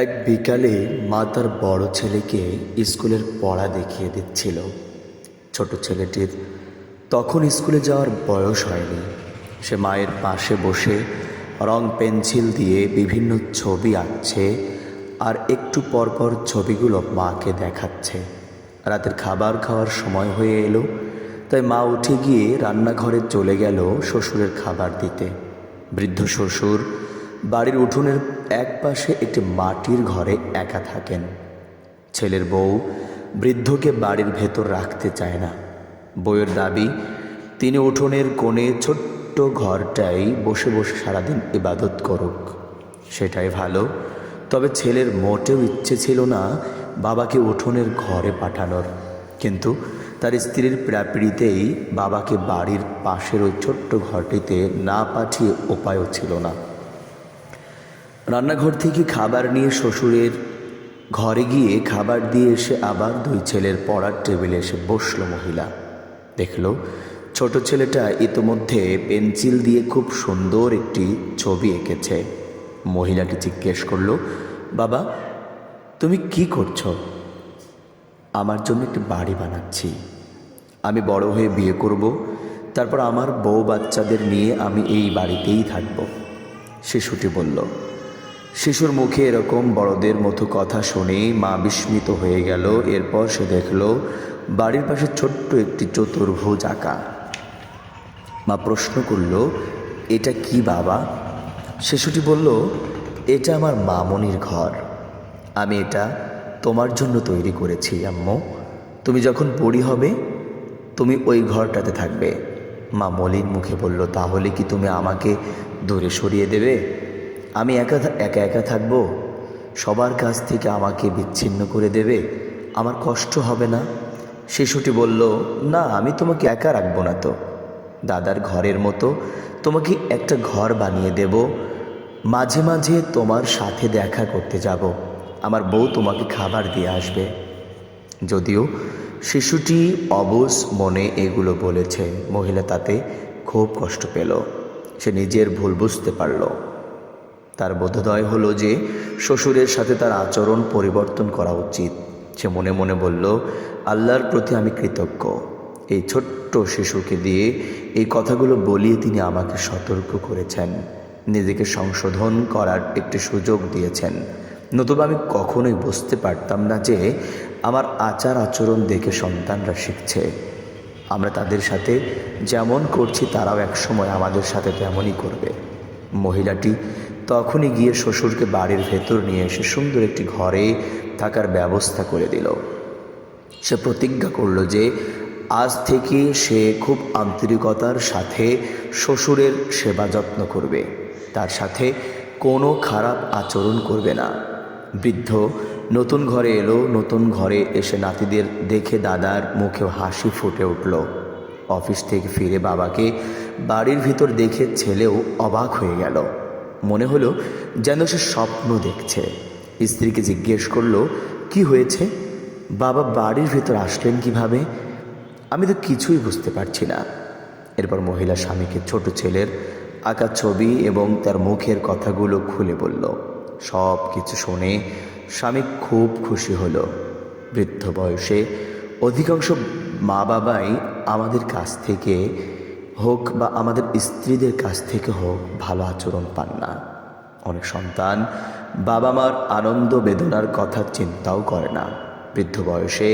এক বিকালে মা তার বড় ছেলেকে স্কুলের পড়া দেখিয়ে দিচ্ছিল। ছোট ছেলেটির তখন স্কুলে যাওয়ার বয়স হয়নি। সে মায়ের পাশে বসে রং পেন্সিল দিয়ে বিভিন্ন ছবি আঁকছে আর একটু পরপর ছবিগুলো মাকে দেখাচ্ছে। রাতের খাবার খাওয়ার সময় হয়ে এলো, তাই মা উঠে গিয়ে রান্নাঘরে চলে গেল শ্বশুরের খাবার দিতে। বৃদ্ধ শ্বশুর বাড়ির উঠোনের এক পাশে একটি মাটির ঘরে একা থাকেন। ছেলের বউ বৃদ্ধকে বাড়ির ভেতর রাখতে চায় না। বউয়ের দাবি তিনি উঠোনের কোণে ছোট্ট ঘরটাই বসে বসে সারাদিন ইবাদত করুক, সেটাই ভালো। তবে ছেলের মোটেও ইচ্ছে ছিল না বাবাকে উঠোনের ঘরে পাঠানোর, কিন্তু তার স্ত্রীর পীড়াপিড়িতেই বাবাকে বাড়ির পাশের ওই ছোট্ট ঘরটিতে না পাঠিয়ে উপায়ও ছিল না। রান্নাঘর থেকে খাবার নিয়ে শ্বশুরের ঘরে গিয়ে খাবার দিয়ে এসে আবার দুই ছেলের পড়ার টেবিলে এসে বসল মহিলা। দেখল ছোট ছেলেটা ইতোমধ্যে পেন্সিল দিয়ে খুব সুন্দর একটি ছবি এঁকেছে। মহিলাটি জিজ্ঞেস করল, বাবা তুমি কি করছো? আমার জন্য একটি বাড়ি বানাচ্ছি। আমি বড় হয়ে বিয়ে করব, তারপর আমার বউ বাচ্চাদের নিয়ে আমি এই বাড়িতেই থাকব। শিশুটি বলল। শিশুর মুখে এরকম বড়দের মতো কথা শুনে মা বিস্মিত হয়ে গেল। এরপর সে দেখল বাড়ির পাশে ছোট্ট একটি চতুর্ভুজ আঁকা। মা প্রশ্ন করল, এটা কি বাবা? শিশুটি বলল, এটা আমার মামনির ঘর। আমি এটা তোমার জন্য তৈরি করেছি আম্মু। তুমি যখন বুড়ি হবে তুমি ওই ঘরটাতে থাকবে। মা মলিন মুখে বলল, তাহলে কি তুমি আমাকে দূরে সরিয়ে দেবে? আমি একা একা থাকবো? সবার কাছ থেকে আমাকে বিচ্ছিন্ন করে দেবে? আমার কষ্ট হবে না? শিশুটি বলল, না, আমি তোমাকে একা রাখবো না তো। দাদার ঘরের মতো তোমাকে একটা ঘর বানিয়ে দেব। মাঝে মাঝে তোমার সাথে দেখা করতে যাব। আমার বউ তোমাকে খাবার দিয়ে আসবে। যদিও শিশুটি অবশ মনে এগুলো বলেছে, মহিলা তাতে খুব কষ্ট পেল। সে নিজের ভুল বুঝতে পারল। তার বোধোদয় হলো যে শ্বশুরের সাথে তার আচরণ পরিবর্তন করা উচিত। সে মনে মনে বলল, আল্লাহর প্রতি আমি কৃতজ্ঞ, এই ছোট্ট শিশুকে দিয়ে এই কথাগুলো বলিয়ে তিনি আমাকে সতর্ক করেছেন, নিজেকে সংশোধন করার একটি সুযোগ দিয়েছেন। নতুবা আমি কখনোই বুঝতে পারতাম না যে আমার আচার আচরণ দেখে সন্তানরা শিখছে। আমরা তাদের সাথে যেমন করছি তারাও একসময় আমাদের সাথে তেমনই করবে। মহিলাটি তখনই গিয়ে শ্বশুরকে বাড়ির ভেতর নিয়ে এসে সুন্দর একটি ঘরে থাকার ব্যবস্থা করে দিল। সে প্রতিজ্ঞা করল যে আজ থেকে সে খুব আন্তরিকতার সাথে শ্বশুরের সেবা যত্ন করবে, তার সাথে কোনো খারাপ আচরণ করবে না। বৃদ্ধ নতুন ঘরে এলো। নতুন ঘরে এসে নাতিদের দেখে দাদার মুখেও হাসি ফুটে উঠল। অফিস থেকে ফিরে বাবাকে বাড়ির ভিতর দেখে ছেলেও অবাক হয়ে গেল। মনে হলো যেন সে স্বপ্ন দেখছে। স্ত্রীকে জিজ্ঞেস করলো, কি হয়েছে? বাবা বাড়ির ভিতর আসলেন কিভাবে? আমি তো কিছুই বুঝতে পারছি না। এরপর মহিলা স্বামীকে ছোট ছেলের আঁকা ছবি এবং তার মুখের কথাগুলো খুলে বলল। সব কিছু শুনে স্বামী খুব খুশি হলো। বৃদ্ধ বয়সে অধিকাংশ মা বাবাই আমাদের কাছ থেকে হোক বা আমাদের স্ত্রীদের কাছ থেকে হোক ভালো আচরণ পান না। অনেক সন্তান বাবা মার আনন্দ বেদনার কথা চিন্তাও করে না। বৃদ্ধ বয়সে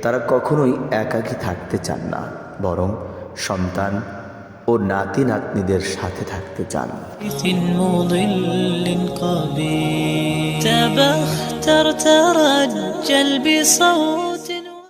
তারা কখনোই একাকী থাকতে চান না, বরং সন্তান ও নাতি নাতনিদের সাথে থাকতে চান। تبختر ترجل بصوت